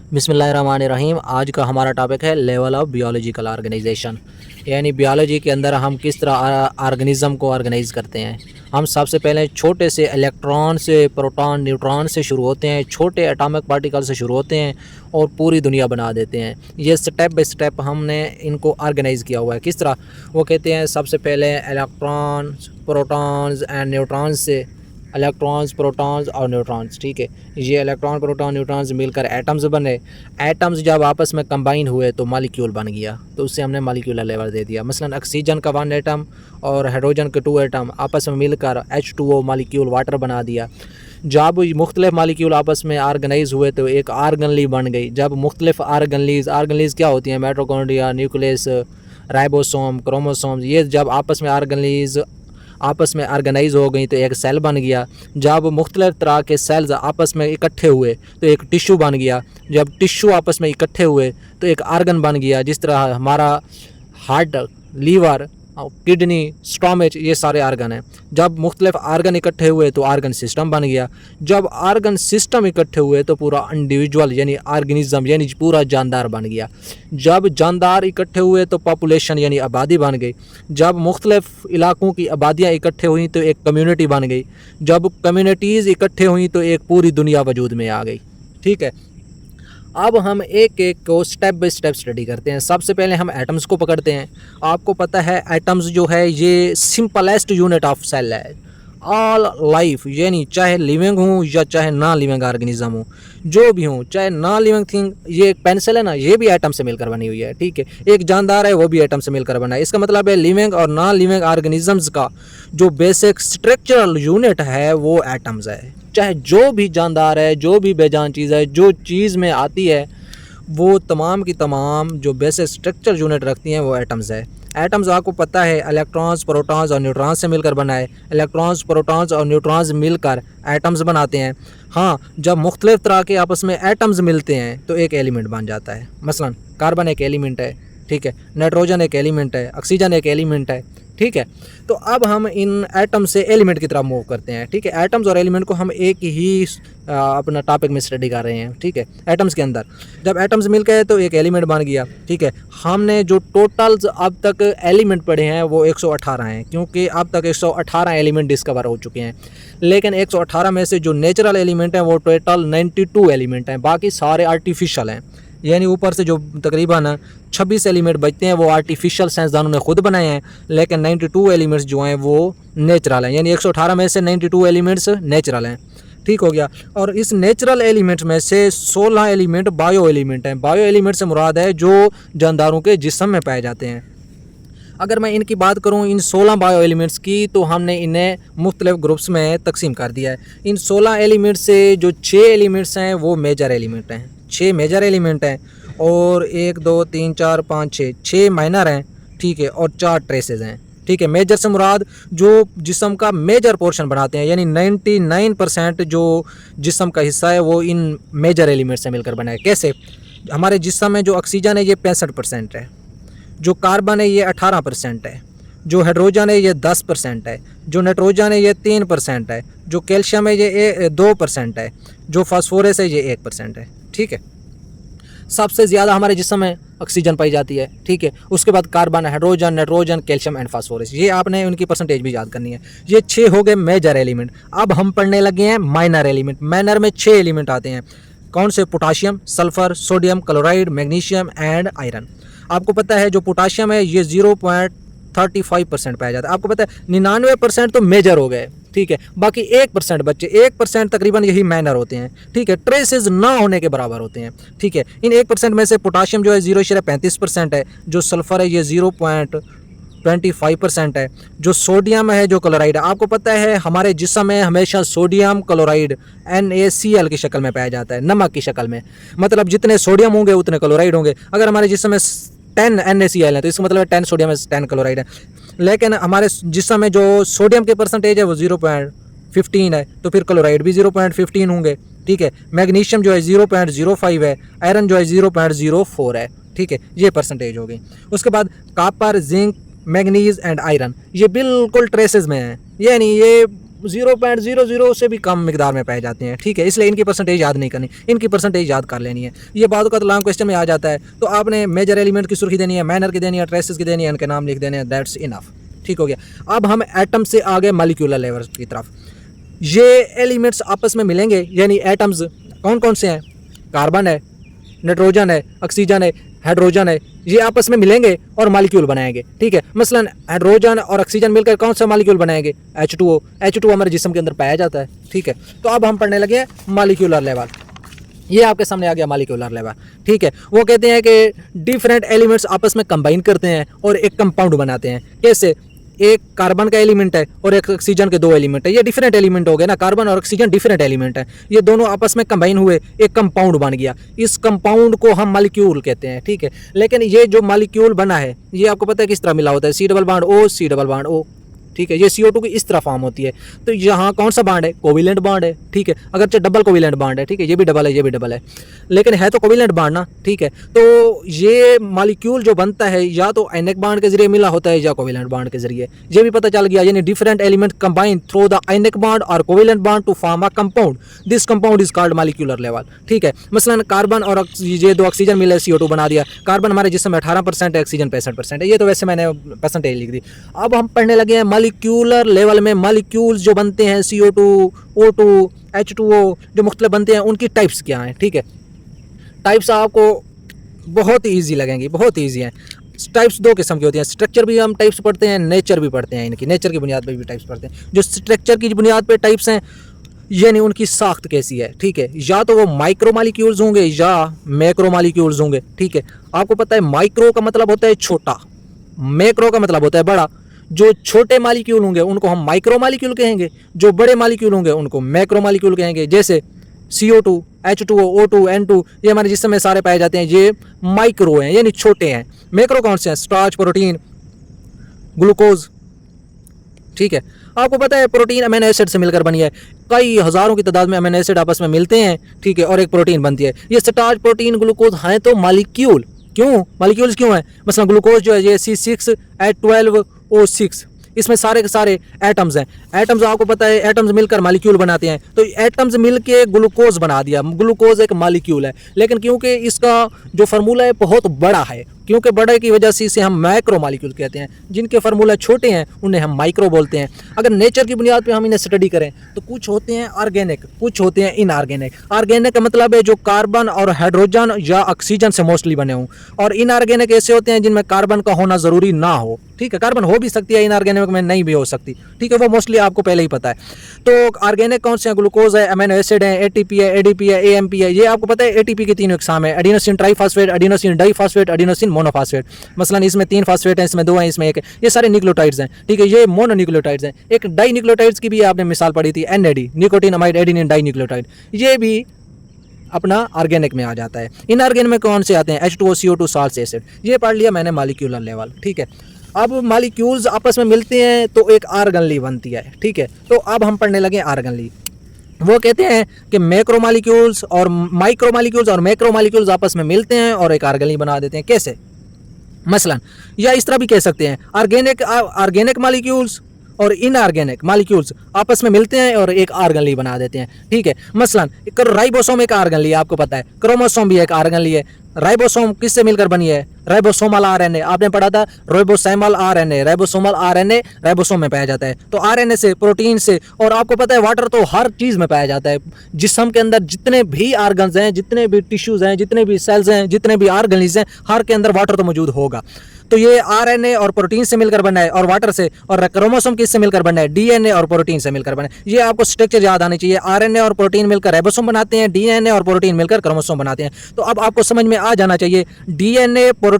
बिस्मिल्लाहिर्रहमानिर्रहीम। आज का हमारा टॉपिक है लेवल ऑफ बियोलॉजिकल ऑर्गेनाइजेशन, यानी बियोलॉजी के अंदर हम किस तरह ऑर्गेनिज़म को ऑर्गेनाइज़ करते हैं। हम सबसे पहले छोटे से इलेक्ट्रॉन से, प्रोटॉन, न्यूट्रॉन से शुरू होते हैं, छोटे एटॉमिक पार्टिकल से शुरू होते हैं और पूरी दुनिया बना देते हैं। ये स्टेप बाय स्टेप हमने इनको ऑर्गेनाइज़ किया हुआ है। किस तरह? वो कहते हैं सबसे पहले इलेक्ट्रॉन, प्रोटॉन्स एंड न्यूट्रॉन्स से, इलेक्ट्रॉन्स, प्रोटॉन्स और न्यूट्रॉन्स, ठीक है। ये इलेक्ट्रॉन, प्रोटॉन, न्यूट्रॉन्स मिलकर एटम्स बने। एटम्स जब आपस में कंबाइन हुए तो मॉलिक्यूल बन गया, तो उससे हमने मॉलिक्यूलर लेवल दे दिया। मसलन ऑक्सीजन का 1 एटम और हाइड्रोजन के 2 एटम आपस में मिलकर H2O मॉलिक्यूल वाटर बना दिया। जब मुख्तलिफ मॉलिक्यूल आपस में ऑर्गेनाइज हुए तो एक आर्गनली बन गई। जब मुख्तलिफ आर्गनलीज क्या होती हैं? माइटोकॉन्ड्रिया, न्यूक्लियस, राइबोसोम, क्रोमोसोम्स, ये जब आपस में आपस में ऑर्गेनाइज हो गई तो एक सेल बन गया। जब मुख्तलिफ तरह के सेल्स आपस में इकट्ठे हुए तो एक टिश्यू बन गया। जब टिश्यू आपस में इकट्ठे हुए तो एक आर्गन बन गया, जिस तरह हमारा हार्ट, लीवर, किडनी, स्टोमच, ये सारे आर्गन हैं। जब मुख्तलिफ आर्गन इकट्ठे हुए तो आर्गन सिस्टम बन गया। जब आर्गन सिस्टम इकट्ठे हुए तो पूरा इंडिविजुअल यानी ऑर्गेनिज्म यानी पूरा जानदार बन गया। जब जानदार इकट्ठे हुए तो पॉपुलेशन यानी आबादी बन गई। जब मुख्तलिफ इलाकों की आबादियाँ इकट्ठे हुई तो एक कम्यूनिटी बन गई। जब कम्यूनिटीज़ इकट्ठे हुई तो एक पूरी दुनिया वजूद में आ गई, ठीक है। अब हम एक एक को स्टेप बाय स्टेप स्टडी करते हैं। सबसे पहले हम एटम्स को पकड़ते हैं। आपको पता है एटम्स जो है ये सिंपलेस्ट यूनिट ऑफ सेल है। ऑल लाइफ यानी चाहे लिविंग हो या चाहे ना लिविंग ऑर्गेनिज्म हो, जो भी हो, चाहे ना लिविंग थिंग, ये एक पेंसिल है ना, ये भी एटम से मिलकर बनी हुई है, ठीक है। एक जानदार है, वो भी एटम से मिलकर बना है। इसका मतलब है लिविंग और ना लिविंग ऑर्गेनिजम्स का जो बेसिक स्ट्रक्चरल यूनिट है वो एटम्स है। चाहे जो भी जानदार है, जो भी बेजान चीज़ है, जो चीज़ में आती है, वो तमाम की तमाम जो बेसिक स्ट्रक्चर यूनिट रखती हैं वो एटम्स है। एटम्स आपको पता है इलेक्ट्रॉन्स, प्रोटॉन्स और न्यूट्रॉन्स से मिलकर बना है। इलेक्ट्रॉन्स, प्रोटॉन्स और न्यूट्रॉन्स मिलकर एटम्स बनाते हैं। हाँ, जब मुख्तलिफ तरह के आपस में एटम्स मिलते हैं तो एक एलिमेंट बन जाता है। मसलन कार्बन एक एलिमेंट है, ठीक है। नाइट्रोजन एक एलिमेंट है, ऑक्सीजन एक एलिमेंट है, ठीक है। तो अब हम इन एटम से एलिमेंट की तरफ मूव करते हैं, ठीक है। एटम्स और एलिमेंट को हम एक ही अपना टॉपिक में स्टडी कर रहे हैं, ठीक है। एटम्स के अंदर जब एटम्स मिल गए तो एक एलिमेंट बन गया, ठीक है। हमने जो टोटल अब तक एलिमेंट पढ़े हैं वो 118 हैं, क्योंकि अब तक 118 एलिमेंट डिस्कवर हो चुके हैं। लेकिन 118 में से जो नेचुरल एलिमेंट हैं वो टोटल 92 एलिमेंट हैं, बाकी सारे आर्टिफिशियल हैं। यानी ऊपर से जो तकरीबन 26 एलिमेंट बचते हैं वो आर्टिफिशियल साइंसदानों ने खुद बनाए हैं, लेकिन 92 एलिमेंट्स जो हैं वो नेचुरल हैं। यानी 118 में से 92 एलिमेंट्स नेचुरल हैं, ठीक हो गया। और इस नेचुरल एलिमेंट में से 16 एलिमेंट बायो एलिमेंट हैं। बायो एलिमेंट से मुराद है जो जानदारों के जिस्म में पाए जाते हैं। अगर मैं इनकी बात करूं, इन 16 बायो एलिमेंट्स की, तो हमने इन्हें मुख्तलिफ ग्रुप्स में तकसीम कर दिया है। इन 16 एलिमेंट्स से जो 6 एलिमेंट्स हैं वो मेजर एलिमेंट हैं, 6 मेजर एलिमेंट हैं, और 1 2 3 4 5 6 माइनर हैं, ठीक है, और 4 ट्रेसेस हैं, ठीक है। मेजर से मुराद जो जिस्म का मेजर पोर्शन बनाते हैं, यानी 99% जो जिस्म का हिस्सा है वो इन मेजर एलिमेंट से मिलकर बना है। कैसे? हमारे जिस्म में जो ऑक्सीजन है ये 65% है, जो कार्बन है ये 18% है, जो हाइड्रोजन है ये 10% है, जो नाइट्रोजन है ये 3% है, जो कैल्शियम है ये 2% है, जो फास्फोरस है ये 1% है, ठीक है। सबसे ज़्यादा हमारे जिस्म में ऑक्सीजन पाई जाती है, ठीक है। उसके बाद carbon, hydrogen, nitrogen, calcium and phosphorus, ये आपने उनकी परसेंटेज भी याद करनी है। ये 6 हो गए मेजर एलिमेंट। अब हम पढ़ने लगे हैं माइनर एलिमेंट। माइनर में 6 एलिमेंट आते हैं। कौन से? Potassium, sulphur, sodium, chloride, magnesium and iron. आपको पता है जो पोटाशियम है ये 0.35% पाया जाता है। आपको पता है 99% तो मेजर हो गए, ठीक है। बाकी 1% बच्चे, 1% तकरीबन यही माइनर होते हैं, ठीक है। ट्रेसेस ना होने के बराबर होते हैं, ठीक है। इन 1% में से पोटाशियम जो है 0.35% है, जो सल्फर है ये 0.25% है, जो सोडियम है, जो क्लोराइड है। आपको पता है हमारे जिस्म में हमेशा सोडियम क्लोराइड NaCl की शक्ल में पाया जाता है, नमक की शक्ल में। मतलब जितने सोडियम होंगे उतने क्लोराइड होंगे। अगर हमारे जिस्म में 10 NaCl है तो इसका मतलब 10 सोडियम है, 10 क्लोराइड है। लेकिन हमारे जिस्म में जो सोडियम की परसेंटेज है वो 0.15 है, तो फिर क्लोराइड भी 0.15 होंगे, ठीक है। मैग्नीशियम जो है 0.05 है, आयरन जो है 0.04 है, ठीक है। ये परसेंटेज हो गई। उसके बाद copper, zinc, manganese and iron, ये बिल्कुल ट्रेसेस में है, यानी ये 0.00 से भी कम मिकदार में पाए जाते हैं, ठीक है। इसलिए इनकी परसेंटेज याद नहीं करनी, इनकी परसेंटेज याद कर लेनी है। ये बाद का तो लॉन्ग क्वेश्चन में आ जाता है, तो आपने मेजर एलिमेंट की सुर्खी देनी है, माइनर की देनी है, ट्रेसेस की देनी है, इनके नाम लिख देने हैं, दैट्स इनफ, ठीक हो गया। अब हम एटम से आगे मॉलिक्यूलर लेवल की तरफ। ये एलिमेंट्स आपस में मिलेंगे, यानी एटम्स कौन कौन से हैं? कार्बन है, नाइट्रोजन है, ऑक्सीजन है, हाइड्रोजन है, ये आपस में मिलेंगे और मॉलिक्यूल बनाएंगे, ठीक है। मसलन हाइड्रोजन और ऑक्सीजन मिलकर कौन सा मॉलिक्यूल बनाएंगे? H2O। H2O हमारे जिस्म के अंदर पाया जाता है, ठीक है। तो अब हम पढ़ने लगे मॉलिक्यूलर लेवल। ये आपके सामने आ गया मॉलिक्यूलर लेवल, ठीक है। वो कहते हैं कि डिफरेंट एलिमेंट्स आपस में कंबाइन करते हैं और एक कंपाउंड बनाते हैं। कैसे? एक कार्बन का एलिमेंट है और एक ऑक्सीजन के दो एलिमेंट है, ये डिफरेंट एलिमेंट हो गए ना, कार्बन और ऑक्सीजन डिफरेंट एलिमेंट है, ये दोनों आपस में कंबाइन हुए एक कंपाउंड बन गया। इस कंपाउंड को हम मॉलिक्यूल कहते हैं, ठीक है। लेकिन ये जो मॉलिक्यूल बना है ये आपको पता है किस तरह मिला होता है? C double bond O, C double bond O, ठीक है। ये CO2 की इस तरह फॉर्म होती है। तो यहाँ कौन सा बॉन्ड है? कोविलेंट बॉन्ड है, ठीक है। अगरचे डबल कोविलेंट बॉन्ड है, ठीक है, ये भी डबल है, ये भी डबल है, लेकिन है तो कोविलेंट बॉन्ड ना, ठीक है। तो ये मॉलिक्यूल जो बनता है या तो आयनिक बॉन्ड के जरिए मिला होता है या कोविलेंट बॉन्ड के जरिए, ये भी पता चल गया। यानी different element combine through the ionic bond और covalent bond to form a compound, this compound is called molecular level, ठीक है। मसलन कार्बन और ये दो ऑक्सीजन मिले CO2 बना दिया। कार्बन हमारे जिस्म में 18% है, ऑक्सीजन 65% है, ये तो वैसे मैंने परसेंटेज लिख दी। अब हम पढ़ने लगे हैं मॉलिक्यूलर लेवल में मॉलिक्यूल्स जो बनते हैं CO2, O2, H2O जो मुख्तलिफ बनते हैं, उनकी टाइप्स क्या हैं, ठीक है। टाइप्स आपको बहुत ही ईजी लगेंगी, बहुत ईजी हैं। टाइप्स दो किस्म की होती हैं, स्ट्रक्चर भी हम टाइप्स पढ़ते हैं, नेचर भी पढ़ते हैं, इनकी नेचर की बुनियाद पर भी टाइप्स पढ़ते हैं। जो स्ट्रक्चर की बुनियाद पर टाइप्स हैं यानी उनकी साख्त कैसी है, ठीक है। या तो वो माइक्रो मॉलिक्यूल्स होंगे या मैक्रो मॉलिक्यूल्स होंगे, ठीक है। आपको पता है माइक्रो का मतलब होता है छोटा, मैक्रो का मतलब होता है बड़ा। जो छोटे मॉलिक्यूल होंगे उनको हम माइक्रो मॉलिक्यूल कहेंगे, जो बड़े मॉलिक्यूल होंगे उनको मैक्रो मॉलिक्यूल कहेंगे। जैसे CO2, H2O, O2, N2 ये हमारे जिस्म में सारे पाए जाते हैं, ये माइक्रो हैं यानी छोटे हैं। मैक्रो कौन से हैं? स्टार्च, प्रोटीन, ग्लूकोज, ठीक है। आपको पता है प्रोटीन अमीनो एसिड से मिलकर बनी है, कई हज़ारों की तादाद में अमीनो एसिड आपस में मिलते हैं, ठीक है, और एक प्रोटीन बनती है। ये स्टार्च, प्रोटीन, ग्लूकोज हैं तो मॉलिक्यूल। क्यों मॉलिक्यूल्स क्यों हैं? मसलन ग्लूकोज जो है ये C6H12O6, इसमें सारे के सारे एटम्स हैं। एटम्स आपको पता है एटम्स मिलकर मॉलिक्यूल बनाते हैं, तो एटम्स मिलके ग्लूकोज बना दिया। ग्लूकोज एक मॉलिक्यूल है, लेकिन क्योंकि इसका जो फार्मूला है बहुत बड़ा है, क्योंकि बड़े की वजह से इसे हम माइक्रो मॉलिक्यूल कहते हैं। जिनके फार्मूला छोटे हैं उन्हें हम माइक्रो बोलते हैं। अगर नेचर की बुनियाद पे हम इन्हें स्टडी करें तो कुछ होते हैं ऑर्गेनिक, कुछ होते हैं इनऑर्गेनिक। ऑर्गेनिक का मतलब है जो कार्बन और हाइड्रोजन या ऑक्सीजन से मोस्टली बने हों, और इनऑर्गेनिक ऐसे होते हैं जिनमें कार्बन का होना ज़रूरी ना हो, ठीक है। कार्बन हो भी सकती है इनऑर्गेनिक में, नहीं भी हो सकती, ठीक है, वो मोस्टली आपको पहले ही पता है। तो ऑर्गेनिक कौन से हैं? ग्लूकोज है, अमीनो एसिड है, ATP है, ADP है, AMP है। ये आपको पता है ATP की तीन इकसाम है, adenosine triphosphate, adenosine diphosphate, adenosine monophosphate. मसलन इसमें 3 फॉस्फेट हैं, इसमें 2 हैं, इसमें 1 है। ये सारे न्यूक्लियोटाइड्स हैं, ठीक है, ये मोनोन्यूक्लियोटाइड्स हैं। एक डाई न्यूक्लियोटाइड्स की भी आपने मिसाल पढ़ी थी, NAD, nicotinamide adenine dinucleotide, ये भी अपना ऑर्गेनिक में आ जाता है। इनऑर्गेनिक में कौन से आते हैं? H2O, CO2, salt acid. ये पढ़ लिया मैंने मॉलिक्यूलर लेवल, ठीक है। अब मॉलिक्यूल्स आपस में मिलते हैं तो एक ऑर्गेनली बनती है, ठीक है। तो अब हम पढ़ने लगे ऑर्गेनली। वो कहते हैं कि मैक्रो मॉलिक्यूल्स और माइक्रो मॉलिक्यूल्स और मैक्रो मॉलिक्यूल्स आपस में मिलते हैं और एक ऑर्गेनली बना देते हैं। कैसे? मसलन या इस तरह भी कह सकते हैं, ऑर्गेनिक मॉलिक्यूल्स और इनऑर्गेनिक मॉलिक्यूल्स आपस में मिलते हैं और एक ऑर्गेनली बना देते हैं, ठीक है। मसलन राइबोसोम एक ऑर्गेनली है, आपको पता है, क्रोमोसोम भी एक ऑर्गेनली है। राइबोसोम किससे मिलकर बनी है? राइबोसोमल RNA, आपने पढ़ा था ribosomal RNA, ribosomal RNA ribosome में पाया जाता है। तो RNA से, प्रोटीन से, और आपको पता है वाटर तो हर चीज़ में पाया जाता है। जिस्म के अंदर जितने भी ऑर्गन्स हैं, जितने भी टिश्यूज़ हैं, जितने भी सेल्स हैं, जितने भी ऑर्गेनिज हैं, हर के अंदर वाटर तो मौजूद होगा। तो ये RNA और प्रोटीन से मिलकर बना है और वाटर से, और क्रोमोसोम किससे मिलकर बना है? DNA और प्रोटीन से मिलकर बना है। ये आपको स्ट्रक्चर याद आनी चाहिए। RNA और प्रोटीन मिलकर राइबोसोम बनाते हैं, DNA और प्रोटीन मिलकर क्रोमोसोम बनाते हैं। तो अब आपको समझ में आ जाना चाहिए, DNA प्रोटीन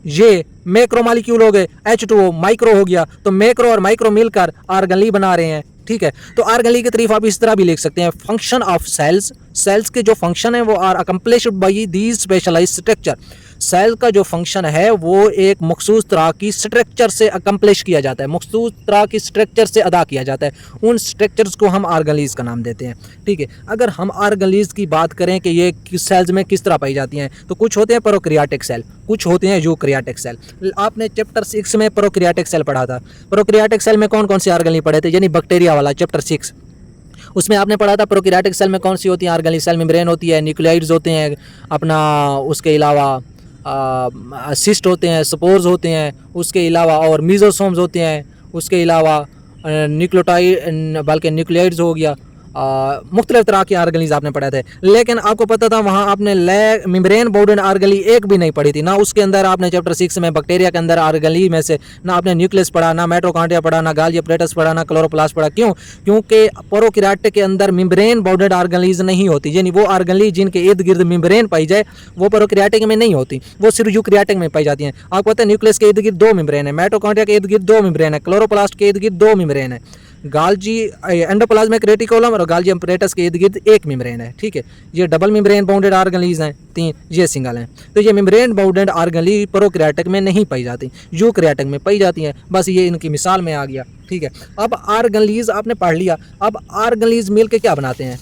ये मैक्रो मॉलिक्यूल हो गए, H2O माइक्रो हो गया, तो मैक्रो और माइक्रो मिलकर ऑर्गेनली बना रहे हैं, ठीक है। तो ऑर्गेनली की तारीफ आप इस तरह भी लिख सकते हैं, फंक्शन ऑफ सेल्स, सेल्स के जो फंक्शन है वो are accomplished by these specialised structure. Cell का जो फंक्शन है वो एक मखसूस तरह की स्ट्रक्चर से अकम्प्लिश किया जाता है, मखसूस तरह की स्ट्रक्चर से अदा किया जाता है। उन स्ट्रक्चर्स को हम ऑर्गेनेलीज का नाम देते हैं, ठीक है। अगर हम ऑर्गेनेलीज की बात करें कि ये सेल्स में किस तरह पाई जाती हैं, तो कुछ होते हैं प्रोकैरियोटिक सेल, कुछ होते हैं यूकैरियोटिक सेल। आपने चैप्टर 6 में प्रोकैरियोटिक सेल पढ़ा था। प्रोकैरियोटिक सेल में कौन कौन से ऑर्गेनेल पढ़े थे, यानी बैक्टीरिया वाला चैप्टर 6, उसमें आपने पढ़ा था प्रोकैरियोटिक सेल में कौन सी होती है ऑर्गेनेल सेल, मेम्ब्रेन होती है, न्यूक्लियाइड्स होते हैं अपना, उसके अलावा सिस्ट होते हैं, स्पोर्स होते हैं, उसके अलावा और मीजोसोम्स होते हैं, उसके अलावा न्यूक्लियोटाइड बल्कि न्यूक्लियाइड्स हो गया, मुख्तलिफ तरह के ऑर्गेनेल्स आपने पढ़े थे। लेकिन आपको पता था वहाँ आपने मेम्ब्रेन बाउंडेड ऑर्गेनेल एक भी नहीं पढ़ी थी ना। उसके अंदर आपने चैप्टर 6 में बैक्टीरिया के अंदर ऑर्गेनेल में से ना आपने न्यूक्लियस पढ़ा, ना माइटोकॉन्ड्रिया पढ़ा, ना गोल्गी एपैरेटस पढ़ा, ना क्लोरोप्लास्ट पढ़ा। क्यों? क्योंकि प्रोकैरियोटिक के अंदर मेम्ब्रेन बाउंडेड ऑर्गेनेल्स नहीं होती, यानी वो ऑर्गेनेल जिनके इर्द गिर्द मेम्ब्रेन पाई जाए वो प्रोकैरियोटिक में नहीं होती, वो सिर्फ यूकैरियोटिक में पाई जाती हैं। आपको पता है न्यूक्लियस के इर्द गिर्द 2 मेम्ब्रेन है, माइटोकॉन्ड्रिया के इर्द गिर्द 2 मेम्ब्रेन है, क्लोरोप्लास्ट के इर्द गिर्द 2 मेम्ब्रेन है, गोल्गी एंडोप्लाज्मिक रेटिकुलम और गोल्गी एपैरेटस के इर्द गिर्द 1 मेम्ब्रेन है, ठीक है। ये डबल मेम्ब्रेन बाउंडेड ऑर्गेनेल्स हैं 3, ये सिंगल हैं। तो ये मेम्ब्रेन बाउंडेड ऑर्गेनेल प्रोकैरियोटिक में नहीं पाई जाती, यूकैरियोटिक में पाई जाती हैं। बस ये इनकी मिसाल में आ गया, ठीक है। अब ऑर्गेनेल्स आपने पढ़ लिया। अब ऑर्गेनेल्स मिल के क्या बनाते हैं?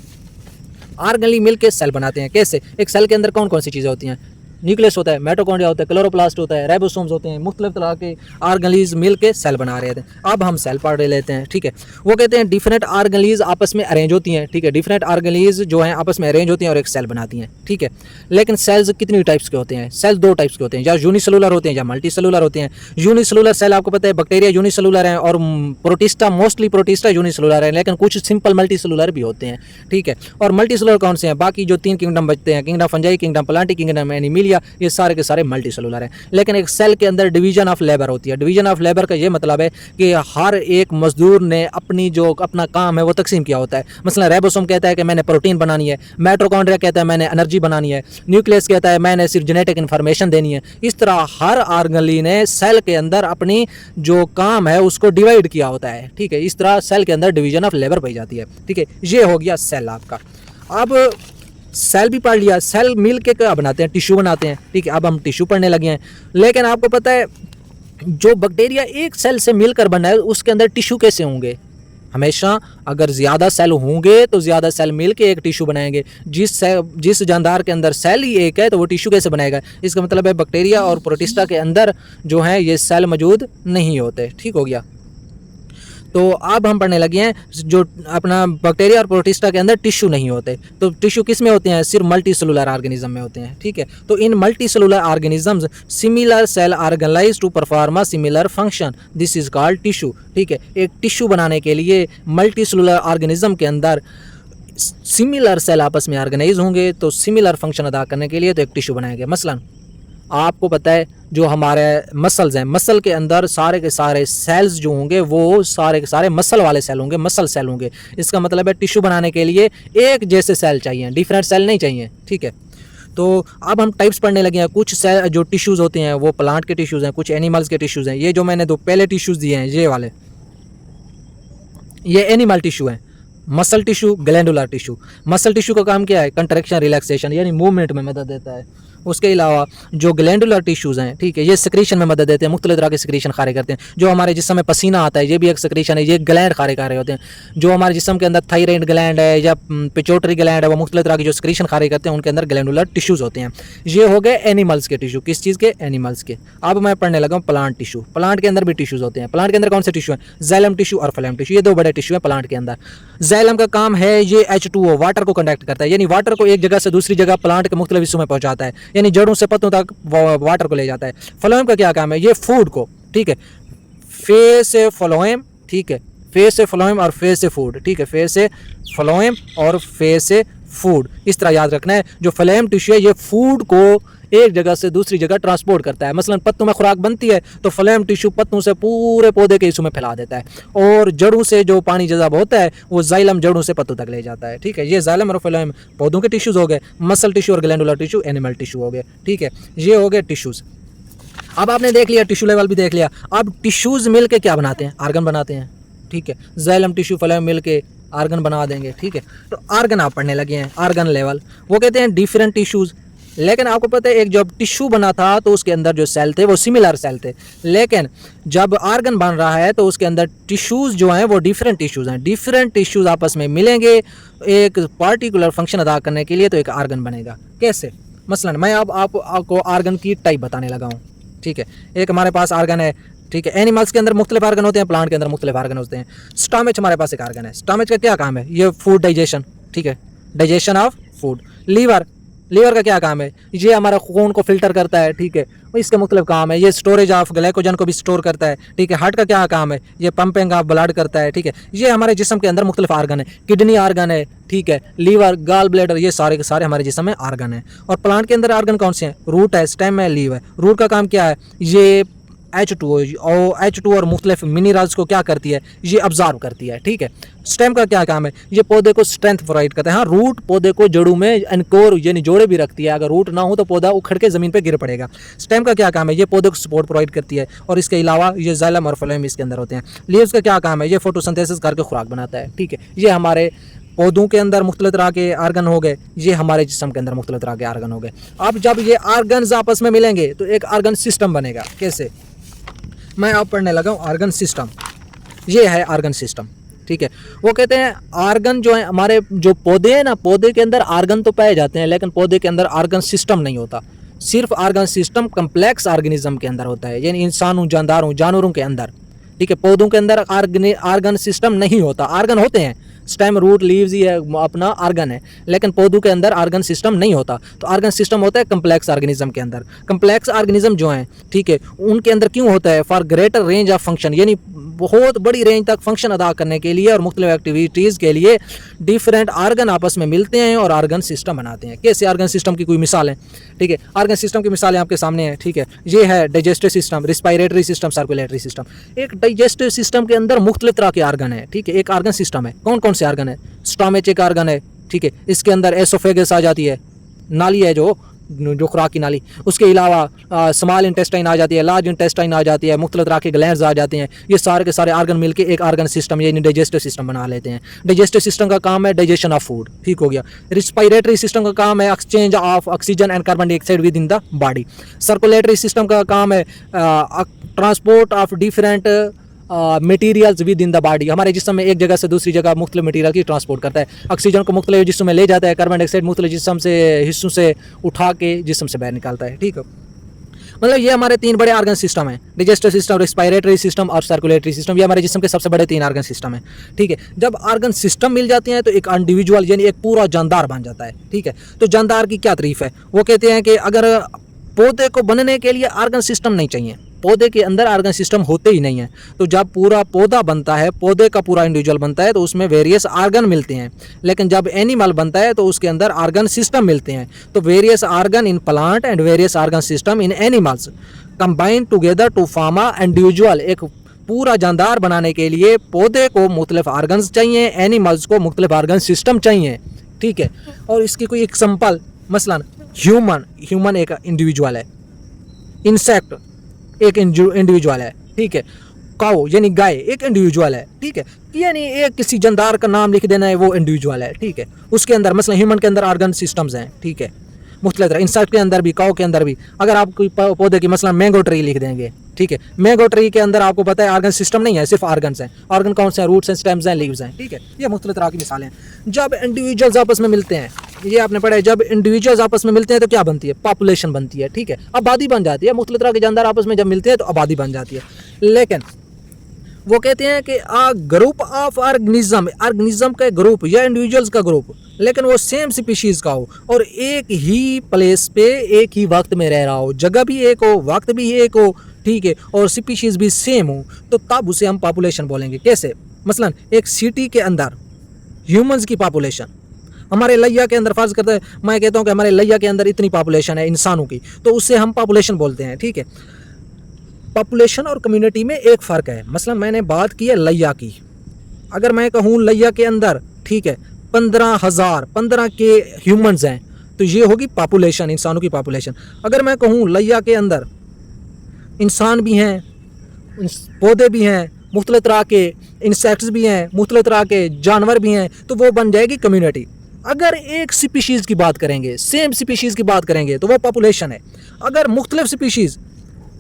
ऑर्गेनेल मिल के सेल बनाते हैं। कैसे? एक सेल के अंदर कौन कौन सी चीज़ें होती हैं? न्यूक्लियस होता है, माइटोकॉन्ड्रिया होता है, क्लोरोप्लास्ट होता है, राइबोसोम्स होते हैं, मुख्तलिफ तरह के ऑर्गेनेल्स मिल के सेल बना रहे थे। अब हम सेल पढ़ लेते हैं, ठीक है। वो कहते हैं डिफरेंट ऑर्गेनेल्स आपस में अरेंज होती हैं, ठीक है। डिफरेंट ऑर्गेनेल्स जो हैं आपस में अरेंज होती हैं और एक सेल बनाती हैं, ठीक है। लेकिन सेल्स कितनी टाइप्स के होते हैं? सेल्स 2 टाइप्स के होते हैं, या यूनिसेलुलर होते हैं या मल्टीसेलुलर होते हैं। यूनिसेलुलर सेल आपको पता है बैक्टीरिया यूनिसेलुलर हैं और प्रोटिस्टा मोस्टली प्रोटिस्टा यूनिसेलुलर है, लेकिन कुछ सिंपल मल्टीसेलुलर भी होते हैं, ठीक है। और मल्टीसेलुलर कौन से हैं? बाकी जो 3 किंगडम बचते हैं, kingdom fungi, kingdom Plantae, kingdom Animalia, ये सारे के सारे मल्टीसेलुलर हैं। लेकिन एक सेल के अंदर डिवीजन ऑफ लेबर होती है। डिवीजन ऑफ लेबर का ये मतलब है कि हर एक मजदूर ने अपना काम है वो तकसीम किया होता है। मसलन राइबोसोम कहता है कि मैंने प्रोटीन बनानी है, माइटोकॉन्ड्रिया कहता है मैंने एनर्जी बनानी है, न्यूक्लियस कहता है मैंने सिर्फ जेनेटिक इन्फॉर्मेशन देनी है। इस तरह हर ऑर्गेनेल ने सेल के अंदर अपनी जो काम है उसको डिवाइड किया होता है, ठीक है। इस तरह सेल के अंदर डिवीजन ऑफ लेबर पाई जाती है, ठीक है। ये हो गया सेल आपका। अब सेल भी पढ़ लिया, सेल मिल के क्या बनाते हैं? टिश्यू बनाते हैं, ठीक है। अब हम टिश्यू पढ़ने लगे हैं। लेकिन आपको पता है जो बैक्टीरिया एक सेल से मिलकर बना है उसके अंदर टिश्यू कैसे होंगे? हमेशा अगर ज़्यादा सेल होंगे तो ज़्यादा सेल मिल के एक टिश्यू बनाएंगे। जिस जानदार के अंदर सेल ही एक है तो वो टिश्यू कैसे बनाएगा? इसका मतलब है बैक्टीरिया और प्रोटिस्टा के अंदर जो है ये सेल मौजूद नहीं होते, ठीक हो गया। तो अब हम पढ़ने लगे हैं जो अपना बैक्टीरिया और प्रोटिस्टा के अंदर टिश्यू नहीं होते। तो टिश्यू किस में होते हैं? सिर्फ मल्टी सेलुलर ऑर्गेनिज्म में होते हैं, ठीक है। तो in multicellular organisms similar cell organize to perform a similar function, this is called tissue, ठीक है। एक टिश्यू बनाने के लिए मल्टी सेलुलर ऑर्गेनिज्म के अंदर सिमिलर सेल आपस में ऑर्गेनाइज होंगे तो सिमिलर फंक्शन अदा करने के लिए तो एक टिश्यू बनाएंगे। मसलन आपको पता है जो हमारे मसल्स हैं, मसल के अंदर सारे के सारे सेल्स जो होंगे वो सारे के सारे मसल वाले सेल होंगे, मसल सेल होंगे। इसका मतलब है टिश्यू बनाने के लिए एक जैसे सेल चाहिए, डिफरेंट सेल नहीं चाहिए, ठीक है। तो अब हम टाइप्स पढ़ने लगे हैं। कुछ सेल जो टिश्यूज़ होते हैं वो प्लांट के टिश्यूज़ हैं, कुछ एनिमल्स के टिश्यूज़ हैं। ये जो मैंने 2 पहले टिश्यूज़ दिए हैं ये वाले, ये एनिमल टिश्यू हैं। Muscle tissue, glandular tissue. Muscle tissue का काम क्या है? कंट्रैक्शन, रिलैक्सेशन यानी मूवमेंट में मदद देता है। उसके अलावा जो ग्लैंडुलर टिश्यूज़ हैं, ठीक है, ये सिक्रीशन में मदद देते हैं, मुख्तलिफ तरह के सिक्रीशन खारिज करते हैं। जो हमारे जिस्म में पसीना आता है ये भी एक सिक्रीशन है, ये ग्लैंड खारिज कर रहे होते हैं। जो हमारे जिस्म के अंदर थायराइड ग्लैंड है या पिट्यूटरी ग्लैंड है वो मुख्तलिफ तरह की जो सिक्रीशन खारिज करते हैं उनके अंदर ग्लैंडुलर टिश्यूज़ होते हैं। ये हो गए एनिमल्स के टिश्यू। किस चीज़ के? एनिमल्स के। अब मैं पढ़ने लगा हूँ प्लांट टिश्यू। प्लांट के अंदर भी टिश्यूज़ होते हैं। प्लांट के अंदर कौन से टिश्यू हैं? जाइलम टिश्यू और फ्लोएम टिश्यू, ये 2 बड़े टिश्यू हैं प्लांट के अंदर। जाइलम का काम है ये H2O वाटर को कंडक्ट करता है, यानी वाटर को एक जगह से दूसरी जगह प्लांट के मुख्तलिफ हिस्सों में पहुंचाता है, यानी जड़ों से पत्तों तक वाटर को ले जाता है। फ्लोएम का क्या काम है? ये फूड को, ठीक है, फेस से फ्लोएम, ठीक है, फेस से फ्लोएम और फेस से फूड, ठीक है, फेस से फ्लोएम और फेस से फूड, इस तरह याद रखना है। जो फ्लोएम टिश्यू है ये फूड को एक जगह से दूसरी जगह ट्रांसपोर्ट करता है। मसलन पत्तों में खुराक बनती है तो फ्लोएम टिश्यू पत्तों से पूरे पौधे के हिस्सों में फैला देता है, और जड़ों से जो पानी जज़ब होता है वो जाइलम जड़ों से पत्तों तक ले जाता है, ठीक है। ये जाइलम और फ्लोएम पौधों के टिश्यूज़ हो गए। मसल टिश्यू और ग्लैंडुलर टिश्यू एनिमल टिश्यू हो गए, ठीक है। ये हो गए टिश्यूज़। अब आपने देख लिया टिश्यू लेवल भी देख लिया। अब टिश्यूज़ मिल के क्या बनाते हैं? आर्गन बनाते हैं, ठीक है। जाइलम टिश्यू फ्लोएम मिल के आर्गन बना देंगे, ठीक है। तो आर्गन आप पढ़ने लगे हैं, आर्गन लेवल। वो कहते हैं डिफरेंट टिश्यूज़ लेकिन आपको पता है एक जब टिश्यू बना था तो उसके अंदर जो सेल थे वो सिमिलर सेल थे, लेकिन जब आर्गन बन रहा है तो उसके अंदर टिश्यूज़ जो हैं वो डिफरेंट टिश्यूज़ हैं। डिफरेंट टिश्यूज़ आपस में मिलेंगे एक पार्टिकुलर फंक्शन अदा करने के लिए, तो एक आर्गन बनेगा। कैसे? मसलन मैं अब आपको आर्गन की टाइप बताने लगा हूँ, ठीक है। एक हमारे पास आर्गन है, ठीक है। एनिमल्स के अंदर मुख्तलिफ आर्गन होते हैं, प्लांट के अंदर मुख्तलिफ आर्गन होते हैं। स्टमच हमारे पास एक आर्गन है। स्टमच का क्या काम है? ये फूड डाइजेशन, ठीक है, digestion of food. Liver, liver का क्या काम है? ये हमारा खून को फिल्टर करता है, ठीक है, इसका मुख्तलिफ काम है। ये स्टोरेज ऑफ ग्लाइकोजन को भी स्टोर करता है, ठीक है। हार्ट का क्या काम है? ये पंपिंग ऑफ ब्लड करता है, ठीक है। ये हमारे जिस्म के अंदर मुख्तलिफ आर्गन है। किडनी आर्गन है, ठीक है, लीवर, गाल ब्लैडर, ये सारे के सारे हमारे जिस्म में आर्गन है। और प्लांट के अंदर आर्गन कौन से हैं? रूट है, स्टेम है, लीव है। रूट का काम क्या है? ये H2 और मुख्तलिफ मिनरल्स को क्या करती है? ये ऑब्जर्व करती है, ठीक है। स्टेम का क्या काम है? ये पौधे को स्ट्रेंथ प्रोवाइड करता है। हाँ, रूट पौधे को जड़ों में एनकोर यानी जोड़े भी रखती है। अगर रूट ना हो तो पौधा उखड़ के ज़मीन पे गिर पड़ेगा। स्टेम का क्या काम है? ये पौधे को सपोर्ट प्रोवाइड करती है। और इसके अलावा ये जाइलम और फ्लोएम इसके अंदर होते हैं। लीव्स का क्या काम है? ये फोटोसिंथेसिस करके खुराक बनाता है, ठीक है। ये हमारे पौधों के अंदर मुख्तलिफ तरह के आर्गन हो गए, ये हमारे जिस्म के अंदर मुख्तलिफ तरह के आर्गन हो गए। अब जब ये आर्गन्स आपस में मिलेंगे तो एक आर्गन सिस्टम बनेगा। कैसे? मैं अब पढ़ने लगा हूँ आर्गन सिस्टम। ये है आर्गन सिस्टम, ठीक है। वो कहते हैं आर्गन जो है हमारे जो पौधे हैं ना, पौधे के अंदर आर्गन तो पाए जाते हैं, लेकिन पौधे के अंदर आर्गन सिस्टम नहीं होता। सिर्फ आर्गन सिस्टम कम्प्लेक्स ऑर्गेनिज्म के अंदर होता है, यानी इंसानों, जानवरों के अंदर, ठीक है। पौधों के अंदर आर्गन सिस्टम नहीं होता। आर्गन होते हैं, स्टेम, रूट, लीव्स, ये अपना आर्गन है, लेकिन पौधों के अंदर आर्गन सिस्टम नहीं होता। तो आर्गन सिस्टम होता है कम्प्लेक्स ऑर्गेनिज्म के अंदर। कम्प्लेक्स ऑर्गेनिज्म जो हैं, ठीक है, उनके अंदर क्यों होता है? For greater range of function, यानी बहुत बड़ी रेंज तक फंक्शन अदा करने के लिए और मुख्तलिफ एक्टिविटीज़ के लिए डिफरेंट आर्गन आपस में मिलते हैं और आर्गन सिस्टम बनाते हैं। कैसे? आर्गन सिस्टम की कोई मिसाल है, ठीक है। आर्गन सिस्टम की मिसालें आपके सामने हैं, ठीक है। ये है digestive system, respiratory system, circulatory system. एक डाइजेस्टिव सिस्टम के अंदर मुख्तलिफ तरह के आर्गन है, ठीक है। एक आर्गन सिस्टम है, कौन कौन से आर्गन है? स्टमच एक आर्गन है, ठीक है। इसके अंदर एसोफेगस आ जाती है, नाली है जो खुराक की नाली। उसके अलावा स्मॉल इंटेस्टाइन आ जाती है, लार्ज इंटेस्टाइन आ जाती है, मुख्तलिफ तरह के ग्लैंड्स आ जाते हैं। ये सारे के सारे आर्गन मिलके एक आर्गन सिस्टम यानी डाइजेस्टिव सिस्टम बना लेते हैं। डाइजेस्टिव सिस्टम का काम है डाइजेशन ऑफ फूड, ठीक हो गया। रिस्पायरेटरी सिस्टम का काम है exchange of oxygen and carbon dioxide with in the body. Circulatory system का काम है transport of different materials with in the body. हमारे जिस्म में एक जगह से दूसरी जगह मुख्तलिफ मटेरियल की ट्रांसपोर्ट करता है। ऑक्सीजन को मुख्तलिफ जिस्म में ले जाता है, कार्बन डाइऑक्साइड मुख्तलिफ जिस्म से हिस्सों से उठा के जिस्म से बाहर निकालता है, ठीक है। मतलब ये हमारे तीन बड़े आर्गन सिस्टम हैं, डाइजेस्टिव सिस्टम, रिस्पायरेटरी सिस्टम और सर्कुलेटरी सिस्टम। ये हमारे जिस्म के सबसे बड़े तीन आर्गन सिस्टम हैं, ठीक है। जब आर्गन सिस्टम मिल जाते हैं तो एक इंडिविजुअल यानी एक पूरा जानदार बन जाता है, ठीक है। तो जानदार की क्या तारीफ है? वो कहते हैं कि अगर पौधे को बनने के लिए आर्गन सिस्टम नहीं चाहिए, पौधे के अंदर आर्गन सिस्टम होते ही नहीं है, तो जब पूरा पौधा बनता है, पौधे का पूरा इंडिविजुअल बनता है तो उसमें वेरियस आर्गन मिलते हैं। लेकिन जब एनिमल बनता है तो उसके अंदर आर्गन सिस्टम मिलते हैं। तो various organ in plant and various organ system in animals combine together to form a individual. एक पूरा जानदार बनाने के लिए पौधे को मुख्तलिफ आर्गन्स चाहिए, एनिमल्स को मुख्तलिफ आर्गन सिस्टम चाहिए, ठीक है। और इसकी कोई एग्जांपल, मसलन ह्यूमन एक इंडिविजुअल है, इंसेक्ट एक इंडिविजुअल है, ठीक है। काऊ यानी गाय एक इंडिविजुअल है, ठीक है। यानी एक किसी जानदार का नाम लिख देना है, वो इंडिविजुअल है, ठीक है। उसके अंदर मसलन ह्यूमन के अंदर आर्गन सिस्टम्स हैं, ठीक है, मुख्तलिफ तरह। इंसेक्ट के अंदर भी, काऊ के अंदर भी। अगर आप कोई पौधे की मसलन मैंगो ट्री लिख देंगे, ठीक है, मैंगो ट्री के अंदर आपको पता है आर्गन सिस्टम नहीं है, सिर्फ आर्गन्स हैं। आर्गन कौन से हैं? रूट्स हैं, स्टेम्स हैं, लीव्स हैं, ठीक है। ये मुख्तलिफ तरह की मिसालें हैं। जब इंडिविजुअल्स आपस में मिलते हैं, ये आपने पढ़ा है, जब इंडिविजुअल्स आपस में मिलते हैं तो क्या बनती है? पॉपुलेशन बनती है, ठीक है। आबादी बन जाती है। मुख्तलिफ तरह के जानदार आपस में जब मिलते हैं तो आबादी बन जाती है। लेकिन वो कहते हैं कि ग्रुप ऑफ ऑर्गेनिज्म का ग्रुप या इंडिविजुअल्स का ग्रुप, लेकिन वो सेम स्पीशीज़ का हो और एक ही प्लेस पे एक ही वक्त में रह रहा हो, जगह भी एक हो, वक्त भी एक हो, ठीक है, और स्पीशीज़ भी सेम हो, तो तब उसे हम पॉपुलेशन बोलेंगे। कैसे? मसलन एक सिटी के अंदर ह्यूमंस की पॉपुलेशन, हमारे लैया के अंदर फर्ज करते हैं, मैं कहता हूँ कि हमारे लैया के अंदर इतनी पॉपुलेशन है इंसानों की, तो उससे हम पॉपुलेशन बोलते हैं, ठीक है। पॉपुलेशन और कम्युनिटी में एक फ़र्क है। मसलन मैंने बात की है लैया की, अगर मैं कहूँ लैया के अंदर, ठीक है, 15 के ह्यूमंस हैं तो ये होगी पॉपुलेशन, इंसानों की पॉपुलेशन। अगर मैं कहूँ लैया के अंदर इंसान भी हैं, पौधे भी हैं, मुख्तलिफ तरह के इंसेक्ट्स भी हैं, मुख्तलिफ तरह के जानवर भी हैं, तो वो बन जाएगी कम्युनिटी। अगर एक स्पीशीज़ की बात करेंगे, सेम स्पीशीज़ की बात करेंगे तो वो पॉपुलेशन है। अगर मुख्तलिफ स्पीशीज़,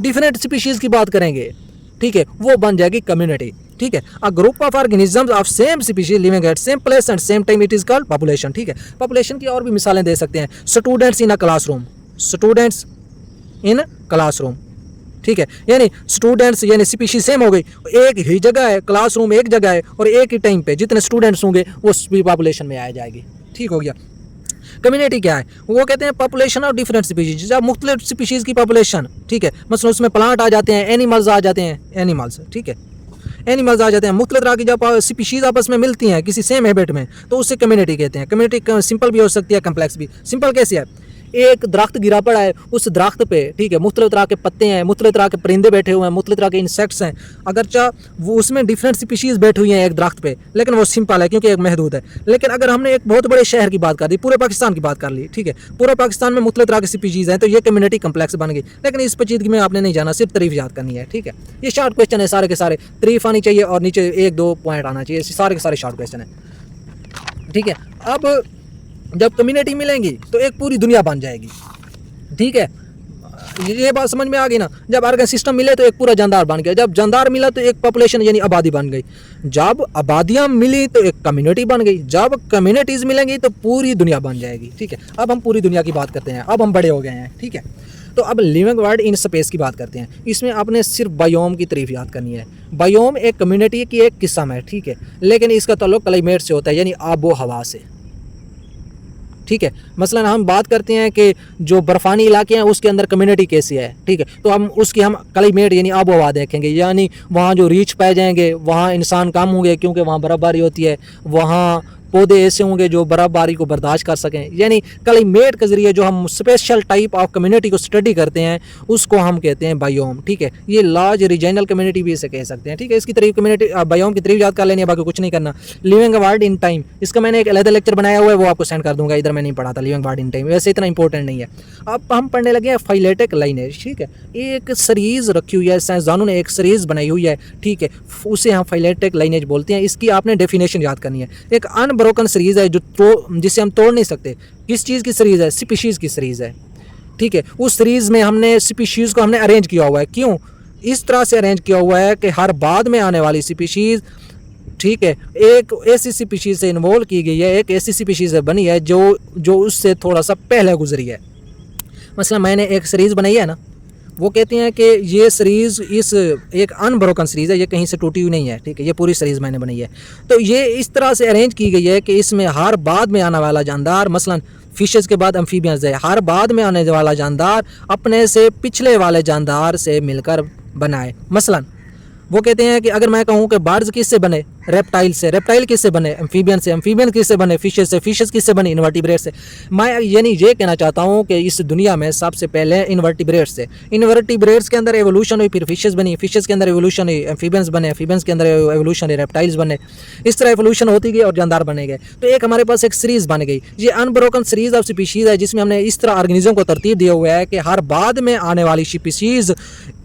डिफरेंट स्पीशीज़ की बात करेंगे, ठीक है, वो बन जाएगी कम्युनिटी। ठीक है, a group of organisms of same species living at same place and same time, it is called population. ठीक है, पॉपुलेशन की और भी मिसालें दे सकते हैं। Students in a classroom, students in classroom. ठीक है, यानी स्टूडेंट्स यानी स्पीशीज सेम हो गई, एक ही जगह है, क्लासरूम एक जगह है और एक ही टाइम पे जितने स्टूडेंट्स होंगे वो पॉपुलेशन में आ जाएगी। ठीक हो गया। कम्युनिटी क्या है? वो कहते हैं पॉपुलेशन ऑफ डिफरेंट स्पीशीज, जब मुख्तलिफ स्पीशीज की पॉपुलेशन। ठीक है, मतलब उसमें प्लांट आ जाते हैं, एनिमल्स आ जाते हैं, एनिमल्स, ठीक है, एनिमल्स आ जाते हैं, मुख्तलिफ तरह की जब स्पीशीज आपस में मिलती हैं किसी सेम हैबिट में तो उससे कम्युनिटी कहते हैं। कम्युनिटी सिंपल भी हो सकती है, कम्प्लेक्स भी। सिंपल कैसे है? एक दरख्त गिरा पड़ा है, उस दरख्त पे, ठीक है, मुख्तलिफ तरह के पत्ते हैं, मुख्तलिफ तरह के परिंदे बैठे हुए हैं, मुख्तलिफ तरह के इंसेक्ट्स हैं। अगरचा वो उसमें डिफरेंट स्पीशीज़ बैठी हुई हैं एक दरख्त पे, लेकिन वो सिंपल है क्योंकि एक महदूद है। लेकिन अगर हमने एक बहुत बड़े शहर की बात कर दी, पूरे पाकिस्तान की बात कर ली, ठीक है, पूरे पाकिस्तान में मुख्तलिफ तरह की स्पीशीज़ हैं, तो ये कम्युनिटी कम्प्लेक्स बन गई। लेकिन इस पेचीदगी में आपने नहीं जाना, सिर्फ तारीफ याद करनी है। ठीक है, ये शॉर्ट क्वेश्चन है सारे के सारे, तारीफ आनी चाहिए और नीचे 1-2 पॉइंट आना चाहिए, सारे के सारे शॉर्ट क्वेश्चन है। ठीक है, अब जब कम्युनिटी मिलेंगी तो एक पूरी दुनिया बन जाएगी। ठीक है, ये बात समझ में आ गई ना? जब ऑर्गन सिस्टम मिले तो एक पूरा जानदार बन गया, जब जानदार मिला तो एक पॉपुलेशन यानी आबादी बन गई, जब आबादियां मिली तो एक कम्युनिटी बन गई, जब कम्युनिटीज़ मिलेंगी तो पूरी दुनिया बन जाएगी। ठीक है, अब हम पूरी दुनिया की बात करते हैं, अब हम बड़े हो गए हैं। ठीक है, तो अब लिविंग वर्ल्ड इन स्पेस की बात करते हैं। इसमें आपने सिर्फ बायोम की तारीफ याद करनी है। बायोम एक कम्युनिटी की एक किस्म है, ठीक है, लेकिन इसका ताल्लुक क्लाइमेट से होता है, यानी आबो हवा से। ठीक है, मसलन हम बात करते हैं कि जो बर्फ़ानी इलाके हैं उसके अंदर कम्युनिटी कैसी है। ठीक है, तो हम उसकी हम क्लाइमेट यानी आबो हवा देखेंगे, यानी वहाँ जो रीच पाए जाएंगे वहाँ इंसान कम होंगे क्योंकि वहाँ बर्फ़बारी होती है, वहाँ पौधे ऐसे होंगे जो बर्फ़बारी को बर्दाश्त कर सकें। यानी क्लाइमेट के ज़रिए जो हम स्पेशल टाइप ऑफ कम्युनिटी को स्टडी करते हैं उसको हम कहते हैं बायोम। ठीक है, ये लार्ज रीजनल कम्युनिटी भी इसे कह सकते हैं। ठीक है, इसकी तारीफ कम्युनिटी बायोम की तारीफ याद कर लेनी है, बाकी कुछ नहीं करना। लिविंग वर्ल्ड इन टाइम, इसका मैंने एक अलग लेक्चर बनाया हुआ है, वो आपको सेंड कर दूंगा, इधर मैं नहीं पढ़ा था लिविंग वर्ल्ड इन टाइम, वैसे इतना इंपॉर्टेंट नहीं है। अब हम पढ़ने लगे हैं फाइलेटिक लाइनेज। ठीक है, एक सीरीज़ रखी हुई है, साइंसदानों ने एक सीरीज़ बनाई हुई है। ठीक है, उसे हम फाइलेटिक लाइनेज बोलते हैं। इसकी आपने डेफिनेशन याद करनी है। एक अनब्रोकन सीरीज़ है जिसे हम तोड़ नहीं सकते। किस चीज़ की सीरीज़ है? स्पीशीज़ की सीरीज़ है। ठीक है, उस सीरीज़ में हमने स्पीशीज़ को हमने अरेंज किया हुआ है। क्यों? इस तरह से अरेंज किया हुआ है कि हर बाद में आने वाली स्पीशीज़, ठीक है, एक ऐसी स्पीशीज़ से इन्वॉल्व की गई है, एक ऐसी स्पीशीज़ बनी है जो उससे थोड़ा सा पहले गुजरी है। मसला मैंने एक सीरीज़ बनाई है ना, वो कहते हैं कि ये सीरीज़ इस एक अनब्रोकन सीरीज़ है, ये कहीं से टूटी हुई नहीं है। ठीक है, ये पूरी सीरीज़ मैंने बनाई है। तो ये इस तरह से अरेंज की गई है कि इसमें हर बाद में आने वाला जानदार, मसलन फिशेस के बाद एम्फीबियंस है, हर बाद में आने वाला जानदार अपने से पिछले वाले जानदार से मिलकर बनाए। मसलन वो कहते हैं कि अगर मैं कहूँ कि बर्ड्स किससे बने? रेप्टाइल से। रेप्टाइल किससे बने? एम्फीबियन से। एम्फीबियन किससे बने? फिशेस से। फिशेस किससे बने? इन्वर्टिब्रेट से। मैं यानी ये कहना चाहता हूँ कि इस दुनिया में सबसे पहले इन्वर्टिब्रेट्स से, इन्वर्टिब्रेट्स के अंदर एवोल्यूशन हुई, फिर फिशेस बनी, फिशेस के अंदर एवोल्यूशन हुई, एम्फीबियंस बने, एम्फीबियंस के अंदर एवोल्यूशन हुई, रेप्टाइल्स बने। इस तरह एवोल्यूशन होती गई और जानदार बने गए। तो एक हमारे पास एक सीरीज़ बन गई। ये अनब्रोकन सीरीज़ ऑफ स्पीशीज़ है जिसमें हमने इस तरह ऑर्गेनिज्म को तरतीब दिया हुआ है कि हर बाद में आने वाली स्पीशीज़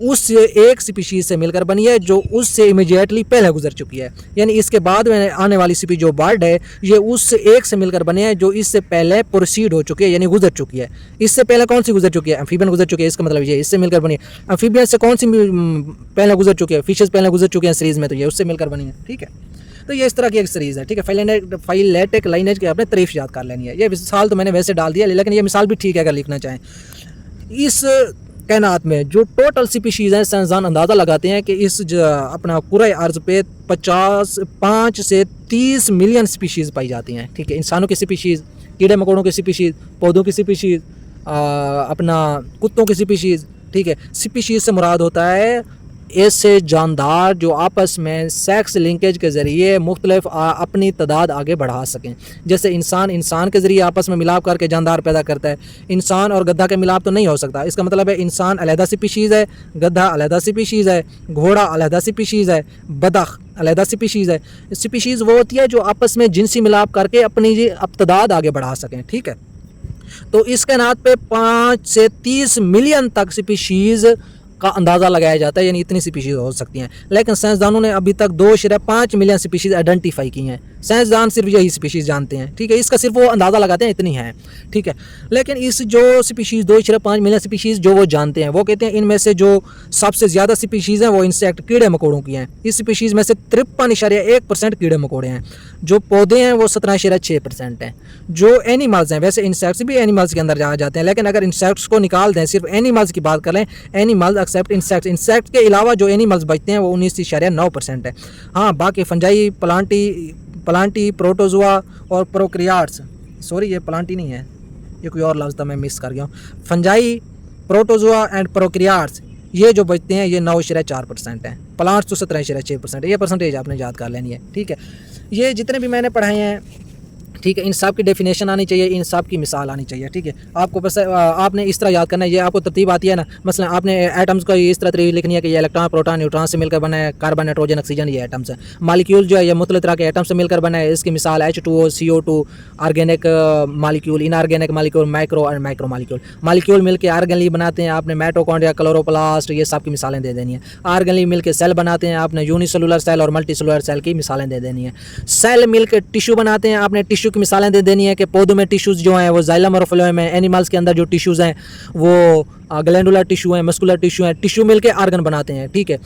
उस एक स्पीशीज़ से मिलकर बनी है जो उससे इमीडिएटली पहले गुजर चुकी है। यानी इसके बाद में आने वाली स्पीशीज़ जो बर्ड है ये उस एक से मिलकर बने हैं जो इससे पहले प्रोसीड हो चुकी है, यानी गुजर चुकी है। इससे पहले कौन सी गुजर चुकी है? एम्फीबियन गुजर चुकी है। इसका मतलब ये इससे मिलकर बनी है। एम्फीबियन से कौन सी पहले गुजर चुकी है? फिशेस पहले गुजर चुके हैं सीरीज़ में, तो ये उससे मिलकर बनी है। ठीक है, तो ये इस तरह की एक सीरीज़ है। ठीक है, फाइलेटिक लाइनेज की आपने तारीफ याद कर लेनी है। ये मिसाल तो मैंने वैसे डाल दिया, लेकिन ये मिसाल भी ठीक है अगर लिखना चाहें। इस कायनात में जो टोटल स्पीशीज़ हैं, साइंसदान अंदाज़ा लगाते हैं कि इस अपना पूरे अर्ज़ पे 5 से 30 मिलियन स्पीशीज़ पाई जाती हैं। ठीक है, इंसानों की स्पीशीज़, कीड़े मकोड़ों की स्पीशीज़, पौधों की स्पीशीज़, अपना कुत्तों की स्पीशीज़। ठीक है, स्पीशीज़ से मुराद होता है ऐसे जानदार जो आपस में सेक्स लिंकेज के ज़रिए मुख्तलिफ अपनी तादाद आगे बढ़ा सकें। जैसे इंसान के ज़रिए आपस में मिलाप करके जानदार पैदा करता है। इंसान और गद्दा के मिलाप तो नहीं हो सकता। इसका मतलब है इंसान अलहदा स्पीशीज़ है, गद्दा अलहदा स्पीशीज़ है, घोड़ा अलहदा स्पीशीज़ है, बदख अलहदा स्पीशीज़ है। स्पीशीज़ वो होती है जो आपस में जिनसी मिलाप करके अपनी तादाद आगे बढ़ा सकें। ठीक है, तो इस कायनात पे 5 से 30 मिलियन तक स्पीशीज़ का अंदाज़ा लगाया जाता है, यानी इतनी स्पीशीज़ हो सकती हैं। लेकिन साइंसदानों ने अभी तक 2.5 मिलियन स्पीशीज़ आइडेंटिफाई की हैं। साइंसदान सिर्फ यही स्पीशीज़ जानते हैं, ठीक है। इसका सिर्फ वो अंदाज़ा लगाते हैं इतनी है, ठीक है। लेकिन इस जो स्पीशीज़ 2.5 मिलियन स्पीशीज़ जो वो जानते हैं, वो कहते हैं इनमें से जो सबसे ज़्यादा स्पीशीज़ हैं वो इंसेक्ट कीड़े मकोड़ों की हैं। इस स्पीशीज़ में से 53.1% कीड़े मकोड़े हैं। जो पौधे हैं वो 17.6% हैं। जो एनिमल्स हैं, वैसे इंसेक्ट्स भी एनिमल्स के अंदर जाते हैं, लेकिन अगर इंसेक्ट्स को निकाल दें, सिर्फ एनिमल्स की बात करें, एनिमल्स एक्सेप्ट इंसेक्ट्स, इंसेक्ट के अलावा जो एनिमल्स बचते हैं वो 19.9% है। हाँ, बाकी फंजाई, प्लांटी, प्रोटोजुआ और प्रोक्रियाट्स, सॉरी ये प्लांटी नहीं है, ये कोई और लफ्ज़ था, मैं मिस कर गया हूँ। फंजाई, प्रोटोजुआ एंड प्रोक्रियाट्स ये जो बचते हैं ये 9.4% हैं। प्लांट्स तो 17.6% है। ये परसेंटेज आपने याद कर लेनी है, ठीक है। ये जितने भी मैंने पढ़ाए हैं, ठीक है, इन सब की डेफिनेशन आनी चाहिए, इन सब की मिसाल आनी चाहिए, ठीक है। आपको बस आपने इस तरह याद करना है, ये आपको तरतीब आती है ना। मसलन आपने एटम्स को इस तरह लिखनी है कि ये इलेक्ट्रॉन, प्रोटॉन, न्यूट्रॉन से मिलकर बना है, कार्बन, नाइट्रोजन, ऑक्सीजन, ये एटम्स है। मालिक्यूल जो है ये मुख्तलिफ तरह के एटम से मिलकर बना है। इसकी मिसाल H2O, CO2, organic molecule, inorganic molecule, micro और माइक्रो मालिक्यूल। मालिक्यूल मिलकर आर्गेनली बनाते हैं, आपने माइटोकॉन्ड्रिया, क्लोरोप्लास्ट, ये सब की मिसालें दे देनी है। आर्गेनली मिलकर सेल बनाते हैं, आपने यूनिसेलुलर सेल और मल्टीसेलुलर सेल की मिसालें दे देनी है। सेल मिलकर टिश्यू बनाते हैं, आपने टिश्यू की मिसालें दे देनी है कि पौधों में टिश्यूज़ जो हैं वो जाइलम और फ्लोएम है। एनिमल्स के अंदर जो टिश्यूज़ हैं वो ग्लैंडुलर टिश्यू है, मस्कुलर टिश्यू है। टिश्यू मिलके आर्गन बनाते हैं, ठीक है।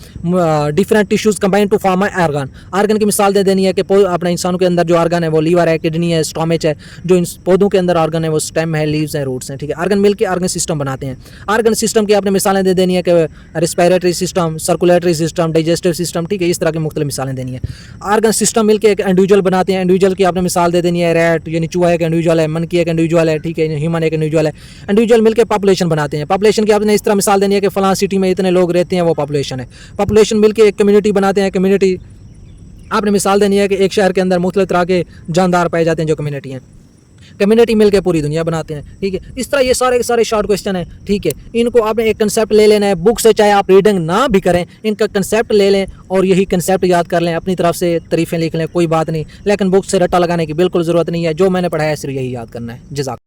Different tissues combine to form है आर्गन। आर्गन की मिसाल दे देनी है कि अपने इंसानों के अंदर जो आर्गन है वो लीवर है, किडनी है, स्टोमच है। जो इन पौधों के अंदर आर्गन है वो स्टेम है, लीव्स हैं, रूट्स हैं, ठीक है। आर्गन मिलके आर्गन सिस्टम बनाते हैं। आर्गन सिस्टम की आपने मिसालें दे देनी है कि respiratory system, circulatory system, digestive system, ठीक है। इस तरह की मुख्तलिफ मिसालें देनी है। आर्गन सिस्टम मिलकर एक इंडिविजुअल बनाते हैं। इंडिविजुअल की आपने मिसाल दे देनी है, रैट यानी चूहा एक इंडिविजुअल है, मनकी एक इंडिविजुअल है, ठीक है, ह्यूमन एक इंडिविजुअल है। इंडिविजुअल मिलकर पॉपुलेशन बनाते हैं। पॉपुलेशन की आपने इस तरह मिसाल देनी है कि फलां सिटी में इतने लोग रहते हैं, वो पॉपुलेशन है। पॉपुलेशन मिलकर एक कम्युनिटी बनाते हैं। कम्युनिटी आपने मिसाल देनी है कि एक शहर के अंदर मुख्तलिफ तरह के जानदार पाए जाते हैं जो कम्युनिटी हैं। कम्युनिटी मिलकर पूरी दुनिया बनाते हैं, ठीक है। इस तरह ये सारे शॉर्ट क्वेश्चन हैं, ठीक है। इनको आपने एक कंसेप्ट ले लेना है, बुक से चाहे आप रीडिंग ना भी करें, इनका कंसेप्ट ले लें और यही कंसेप्ट याद कर लें, अपनी तरफ से तारीफ़ें लिख लें, कोई बात नहीं। लेकिन बुक से रट्टा लगाने की बिल्कुल ज़रूरत नहीं है। जो मैंने पढ़ाया है सिर्फ यही याद करना है। जज़ाक।